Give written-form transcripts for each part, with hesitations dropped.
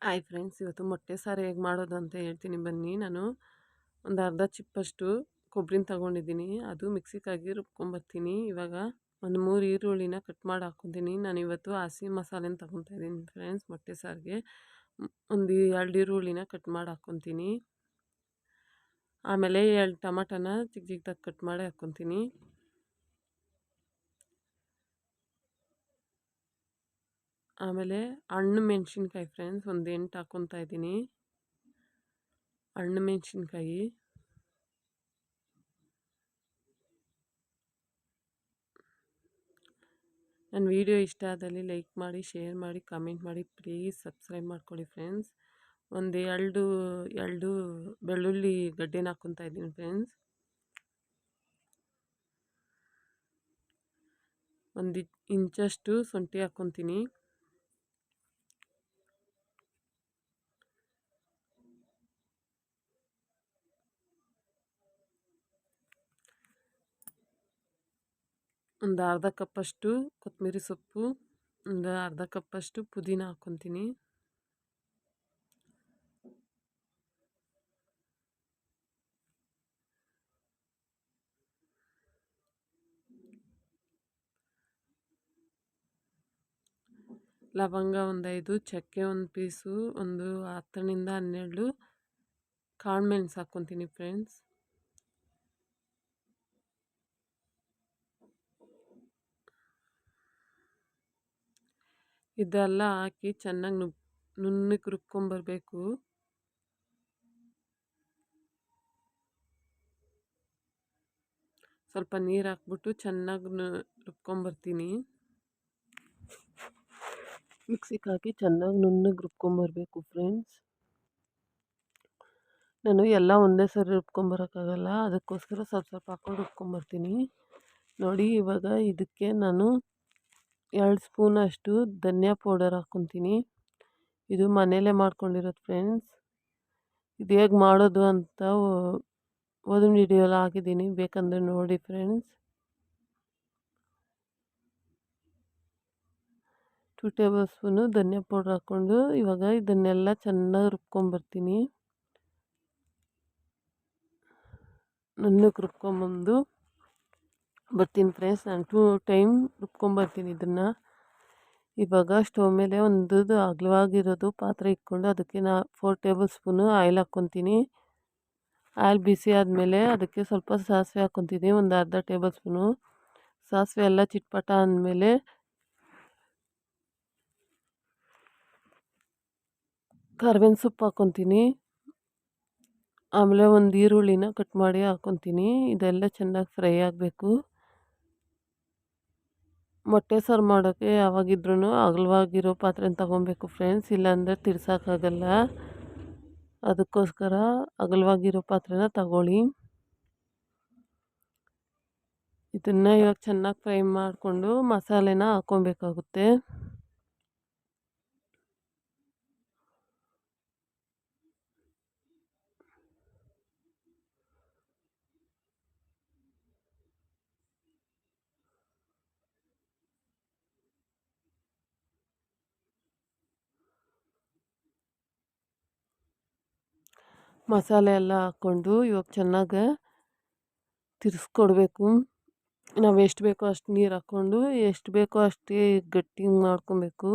Hi friends, ಇವತ್ತು ಮೊಟ್ಟೆ ಸಾರು ಹೇಗೆ ಮಾಡೋದು ಅಂತ ಹೇಳ್ತೀನಿ ಬನ್ನಿ. ನಾನು ಒಂದು ಅರ್ಧ ಚಿಪ್ಪಷ್ಟು ಕೊಬ್ಬರಿನ ತಗೊಂಡಿದ್ದೀನಿ. ಅದು ಮಿಕ್ಸಿಗೆ ರುಬ್ಕೊಂಬರ್ತೀನಿ. ಇವಾಗ ಒಂದು 3 ಈರುಳ್ಳಿನ ಕಟ್ ಮಾಡಿ ಹಾಕ್ಕೊತೀನಿ. ನಾನಿವತ್ತು ಹಸಿ ಮಸಾಲೆನ ತಗೊತಾ ಇದ್ದೀನಿ ಫ್ರೆಂಡ್ಸ್ ಮೊಟ್ಟೆ ಸಾರಿಗೆ. ಒಂದು 2 ಈರುಳ್ಳಿನ ಕಟ್ ಮಾಡಿ ಹಾಕ್ಕೊತೀನಿ. ಆಮೇಲೆ 2 ಟಮಾಟನ ಚಿಕ್ಕ ಚಿಕ್ಕದಾಗಿ ಕಟ್ ಮಾಡಿ ಹಾಕ್ಕೊತೀನಿ. ಆಮೇಲೆ ಹಣ್ಣು ಮೆಣಸಿನ್ಕಾಯಿ ಫ್ರೆಂಡ್ಸ್ ಒಂದು 8 ಹಾಕ್ಕೊತಾ ಇದ್ದೀನಿ. ಹಣ್ಣು ಮೆಣಸಿನ್ಕಾಯಿ ನನ್ನ ವಿಡಿಯೋ ಇಷ್ಟ ಆದಲ್ಲಿ ಲೈಕ್ ಮಾಡಿ, ಶೇರ್ ಮಾಡಿ, ಕಮೆಂಟ್ ಮಾಡಿ, ಪ್ಲೀಸ್ ಸಬ್ಸ್ಕ್ರೈಬ್ ಮಾಡ್ಕೊಳ್ಳಿ ಫ್ರೆಂಡ್ಸ್. ಒಂದು ಎರಡು ಬೆಳ್ಳುಳ್ಳಿ ಗಡ್ಡೆನ ಹಾಕ್ಕೊತಾ ಇದ್ದೀನಿ ಫ್ರೆಂಡ್ಸ್. ಒಂದು ಇಂಚಷ್ಟು ಶುಂಠಿ ಹಾಕ್ಕೊತೀನಿ. ಒಂದು ಅರ್ಧ ಕಪ್ಪಷ್ಟು ಕೊತ್ತಂಬರಿ ಸೊಪ್ಪು, ಒಂದು ಅರ್ಧ ಕಪ್ಪಷ್ಟು ಪುದೀನ ಹಾಕ್ಕೊತೀನಿ. ಲವಂಗ ಒಂದು 5, ಚಕ್ಕೆ ಒಂದು ಪೀಸು, ಒಂದು 10ರಿಂದ 12 ಕಾಳುಮೆಣಸು ಹಾಕ್ಕೊತೀನಿ ಫ್ರೆಂಡ್ಸ್. ಇದೆಲ್ಲ ಹಾಕಿ ಚೆನ್ನಾಗಿ ನುಣ್ಣಗೆ ರುಬ್ಕೊಂಬರ್ಬೇಕು. ಸ್ವಲ್ಪ ನೀರು ಹಾಕ್ಬಿಟ್ಟು ಚೆನ್ನಾಗಿ ರುಬ್ಕೊಂಬರ್ತೀನಿ. ಮಿಕ್ಸಿಗೆ ಹಾಕಿ ಚೆನ್ನಾಗಿ ನುಣ್ಣಗೆ ರುಬ್ಕೊಂಬರ್ಬೇಕು ಫ್ರೆಂಡ್ಸ್. ನಾನು ಎಲ್ಲ ಒಂದೇ ಸರಿ ರುಬ್ಕೊಂಬರೋಕ್ಕಾಗಲ್ಲ, ಅದಕ್ಕೋಸ್ಕರ ಸ್ವಲ್ಪ ಸ್ವಲ್ಪ ಹಾಕ್ಕೊಂಡು ರುಬ್ಕೊಂಬರ್ತೀನಿ. ನೋಡಿ, ಇವಾಗ ಇದಕ್ಕೆ ನಾನು 2 ಸ್ಪೂನಷ್ಟು ಧನಿಯಾ ಪೌಡರ್ ಹಾಕ್ಕೊತೀನಿ. ಇದು ಮನೇಲೇ ಮಾಡ್ಕೊಂಡಿರೋದು ಫ್ರೆಂಡ್ಸ್. ಇದು ಹೇಗೆ ಮಾಡೋದು ಅಂತ ಓದಿನ ವಿಡಿಯೋಲ್ಲ ಹಾಕಿದ್ದೀನಿ, ಬೇಕಂದರೆ ನೋಡಿ ಫ್ರೆಂಡ್ಸ್. 2 ಟೇಬಲ್ ಸ್ಪೂನು ಧನಿಯಾ ಪೌಡ್ರ್ ಹಾಕ್ಕೊಂಡು ಇವಾಗ ಇದನ್ನೆಲ್ಲ ಚೆನ್ನಾಗಿ ರುಬ್ಕೊಂಬರ್ತೀನಿ. ನುಣ್ಣಗೆ ರುಬ್ಕೊಂಬಂದು ಬರ್ತೀನಿ ಫ್ರೆಂಡ್ಸ್. ನಾನು 2 ಟೈಮ್ ರುಬ್ಕೊಂಬರ್ತೀನಿ ಇದನ್ನು. ಇವಾಗ ಸ್ಟವ್ ಮೇಲೆ ಒಂದು ಅಗಲವಾಗಿರೋದು ಪಾತ್ರೆ ಇಟ್ಕೊಂಡು ಅದಕ್ಕೆ 4 ಟೇಬಲ್ ಸ್ಪೂನು ಆಯಿಲ್ ಹಾಕ್ಕೊತೀನಿ. ಆಯಿಲ್ ಬಿಸಿ ಆದಮೇಲೆ ಅದಕ್ಕೆ ಸ್ವಲ್ಪ ಸಾಸಿವೆ ಹಾಕ್ಕೊತೀನಿ, ಒಂದು ಅರ್ಧ ಟೇಬಲ್ ಸ್ಪೂನು. ಸಾಸಿವೆ ಎಲ್ಲ ಚಿಟ್ಪಟ ಅಂದಮೇಲೆ ಕರ್ಬೇವಿನ ಸೊಪ್ಪು ಹಾಕ್ಕೊತೀನಿ. ಆಮೇಲೆ ಒಂದು ಈರುಳ್ಳಿನ ಕಟ್ ಮಾಡಿ ಹಾಕ್ಕೊತೀನಿ. ಇದೆಲ್ಲ ಚೆನ್ನಾಗಿ ಫ್ರೈ ಆಗಬೇಕು. ಮೊಟ್ಟೆ ಸಾರು ಮಾಡೋಕ್ಕೆ ಯಾವಾಗಿದ್ರೂ ಅಗಲವಾಗಿರೋ ಪಾತ್ರೆನ ತಗೊಬೇಕು ಫ್ರೆಂಡ್ಸ್, ಇಲ್ಲಾಂದರೆ ತಿರ್ಸೋಕ್ಕಾಗಲ್ಲ. ಅದಕ್ಕೋಸ್ಕರ ಅಗಲವಾಗಿರೋ ಪಾತ್ರೆನ ತಗೊಳ್ಳಿ. ಇದನ್ನು ಇವಾಗ ಚೆನ್ನಾಗಿ ಫ್ರೈ ಮಾಡಿಕೊಂಡು ಮಸಾಲೆನ ಹಾಕ್ಕೊಬೇಕಾಗುತ್ತೆ. ಮಸಾಲೆ ಎಲ್ಲ ಹಾಕ್ಕೊಂಡು ಇವಾಗ ಚೆನ್ನಾಗಿ ತಿರ್ಸ್ಕೊಡ್ಬೇಕು. ನಾವು ಎಷ್ಟು ಬೇಕೋ ಅಷ್ಟು ನೀರು ಹಾಕ್ಕೊಂಡು ಎಷ್ಟು ಬೇಕೋ ಅಷ್ಟೇ ಗಟ್ಟಿ ಮಾಡ್ಕೊಬೇಕು.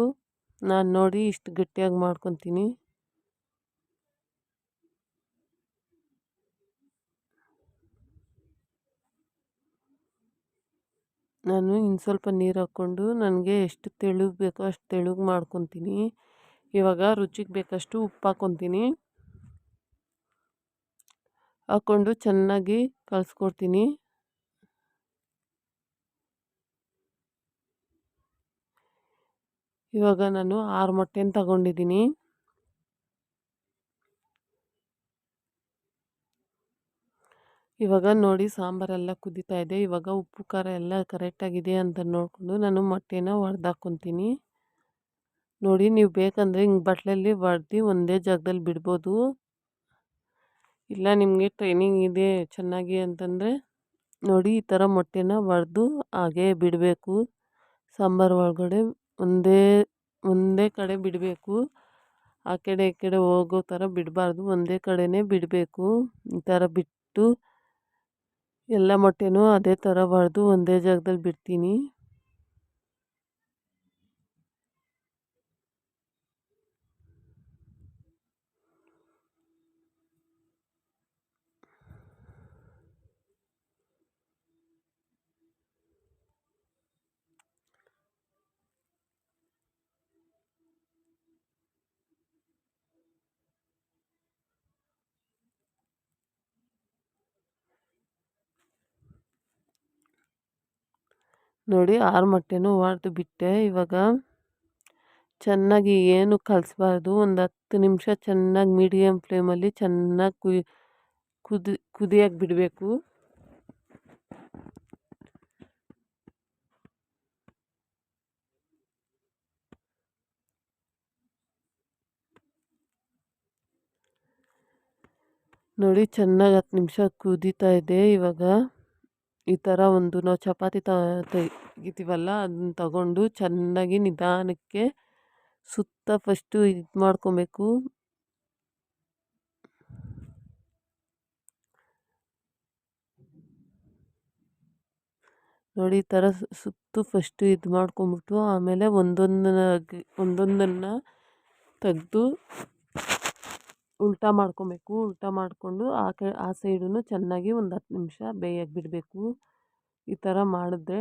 ನಾನು ನೋಡಿ ಇಷ್ಟು ಗಟ್ಟಿಯಾಗಿ ಮಾಡ್ಕೊತೀನಿ. ನಾನು ಇನ್ನು ಸ್ವಲ್ಪ ನೀರು ಹಾಕ್ಕೊಂಡು ನನಗೆ ಎಷ್ಟು ತೆಳುಗೆ ಬೇಕೋ ಅಷ್ಟು ತೆಳುಗೆ ಮಾಡ್ಕೊತೀನಿ. ಇವಾಗ ರುಚಿಗೆ ಬೇಕಷ್ಟು ಉಪ್ಪು ಹಾಕ್ಕೊತೀನಿ. ಹಾಕ್ಕೊಂಡು ಚೆನ್ನಾಗಿ ಕಲಿಸ್ಕೊಡ್ತೀನಿ. ಇವಾಗ ನಾನು 6 ಮೊಟ್ಟೆನ ತಗೊಂಡಿದ್ದೀನಿ. ಇವಾಗ ನೋಡಿ ಸಾಂಬಾರೆಲ್ಲ ಕುದೀತಾ ಇದೆ. ಇವಾಗ ಉಪ್ಪು ಖಾರ ಎಲ್ಲ ಕರೆಕ್ಟಾಗಿದೆ ಅಂತ ನೋಡಿಕೊಂಡು ನಾನು ಮೊಟ್ಟೆನ ಒಡೆದಾಕ್ಕೊತೀನಿ. ನೋಡಿ, ನೀವು ಬೇಕಂದರೆ ಹಿಂಗೆ ಬಟ್ಲಲ್ಲಿ ಒಡೆದು ಒಂದೇ ಜಾಗದಲ್ಲಿ ಬಿಡ್ಬೋದು. ಇಲ್ಲ ನಿಮಗೆ ಟ್ರೈನಿಂಗ್ ಇದೆ ಚೆನ್ನಾಗಿ ಅಂತಂದರೆ ನೋಡಿ ಈ ಥರ ಮೊಟ್ಟೆನ ಒಡೆದು ಹಾಗೇ ಬಿಡಬೇಕು. ಸಾಂಬಾರು ಒಳಗಡೆ ಒಂದೇ ಕಡೆ ಬಿಡಬೇಕು. ಆ ಕಡೆ ಈ ಕಡೆ ಹೋಗೋ ಥರ ಬಿಡಬಾರ್ದು, ಒಂದೇ ಕಡೆನೇ ಬಿಡಬೇಕು. ಈ ಥರ ಬಿಟ್ಟು ಎಲ್ಲ ಮೊಟ್ಟೆನೂ ಅದೇ ಥರ ಬಡ್ದು ಒಂದೇ ಜಾಗದಲ್ಲಿ ಬಿಡ್ತೀನಿ. ನೋಡಿ 6 ಮೊಟ್ಟೆನೂ ಒಡೆದು ಬಿಟ್ಟೆ. ಇವಾಗ ಚೆನ್ನಾಗಿ ಏನು ಕಲಿಸ್ಬಾರ್ದು, ಒಂದು 10 ನಿಮಿಷ ಚೆನ್ನಾಗಿ ಮೀಡಿಯಮ್ ಫ್ಲೇಮಲ್ಲಿ ಚೆನ್ನಾಗಿ ಕುದಿಯಕ್ಕೆ ಬಿಡಬೇಕು. ನೋಡಿ ಚೆನ್ನಾಗಿ 10 ನಿಮಿಷ ಕುದೀತಾ ಇದೆ. ಇವಾಗ ಈ ಥರ ಒಂದು ನಾವು ಚಪಾತಿ ತೆಗಿತೀವಲ್ಲ ಅದನ್ನ ತಗೊಂಡು ಚೆನ್ನಾಗಿ ನಿಧಾನಕ್ಕೆ ಸುತ್ತ ಫಸ್ಟು ಇದು ಮಾಡ್ಕೊಬೇಕು. ನೋಡಿ ಈ ಥರ ಸುತ್ತು ಫಸ್ಟು ಇದು ಮಾಡ್ಕೊಂಬಿಟ್ಟು ಆಮೇಲೆ ಒಂದೊಂದನ್ನು ತೆಗೆದು ಉಲ್ಟಾ ಮಾಡ್ಕೊಬೇಕು. ಉಲ್ಟಾ ಮಾಡಿಕೊಂಡು ಆ ಸೈಡನ್ನು ಚೆನ್ನಾಗಿ ಒಂದು 10 ನಿಮಿಷ ಬೇಯಕ್ಕೆ ಬಿಡಬೇಕು. ಈ ಥರ ಮಾಡಿದ್ರೆ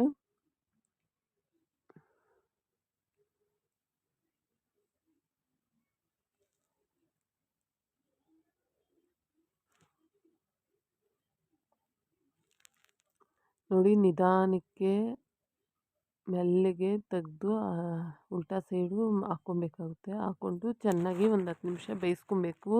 ನೋಡಿ ನಿಧಾನಕ್ಕೆ ಮೆಲ್ಲಗೆ ತೆಗೆದು ಉಲ್ಟಾ ಸೈಡು ಹಾಕ್ಕೊಬೇಕಾಗುತ್ತೆ. ಹಾಕ್ಕೊಂಡು ಚೆನ್ನಾಗಿ ಒಂದು 10 ನಿಮಿಷ ಬೇಯಿಸ್ಕೊಬೇಕು.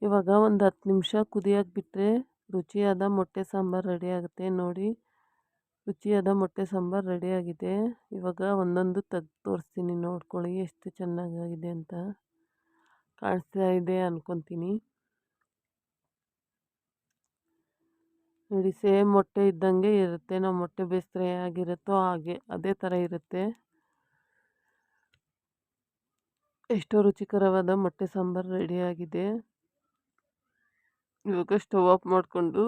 ಇವಾಗ ಒಂದು 10 ನಿಮಿಷ ಕುದಿಯೋಕೆ ಬಿಟ್ಟರೆ ರುಚಿಯಾದ ಮೊಟ್ಟೆ ಸಾಂಬಾರು ರೆಡಿ ಆಗುತ್ತೆ. ನೋಡಿ ರುಚಿಯಾದ ಮೊಟ್ಟೆ ಸಾಂಬಾರು ರೆಡಿಯಾಗಿದೆ. ಇವಾಗ ಒಂದೊಂದು ತೆಗ್ದು ತೋರಿಸ್ತೀನಿ, ನೋಡ್ಕೊಳ್ಳಿ ಎಷ್ಟು ಚೆನ್ನಾಗಾಗಿದೆ ಅಂತ. ಕಾಣಿಸ್ತಾ ಇದೆ ಅಂದ್ಕೊತೀನಿ. ನೋಡಿ ಸೇಮ್ ಮೊಟ್ಟೆ ಇದ್ದಂಗೆ ಇರುತ್ತೆ. ನಾವು ಮೊಟ್ಟೆ ಬೇಯಿಸಿದ್ರೆ ಹೇಗಿರುತ್ತೋ ಹಾಗೆ ಅದೇ ಥರ ಇರುತ್ತೆ. ಎಷ್ಟೋ ರುಚಿಕರವಾದ ಮೊಟ್ಟೆ ಸಾಂಬಾರು ರೆಡಿಯಾಗಿದೆ. ಇವಾಗ ಸ್ಟವ್ ಆಫ್ ಮಾಡಿಕೊಂಡು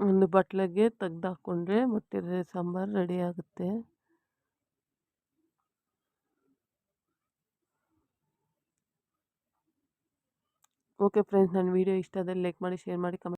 ಒಂದು ಬಟ್ಲಿಗೆ ತೆಗ್ದು ಹಾಕ್ಕೊಂಡ್ರೆ ಮೊಟ್ಟೆ ಸಾಂಬಾರು ರೆಡಿ ಆಗುತ್ತೆ. ಓಕೆ ಫ್ರೆಂಡ್ಸ್, ನನ್ನ ವೀಡಿಯೋ ಇಷ್ಟ ಆದರೆ ಲೈಕ್ ಮಾಡಿ, ಶೇರ್ ಮಾಡಿ, ಕಮೆಂಟ್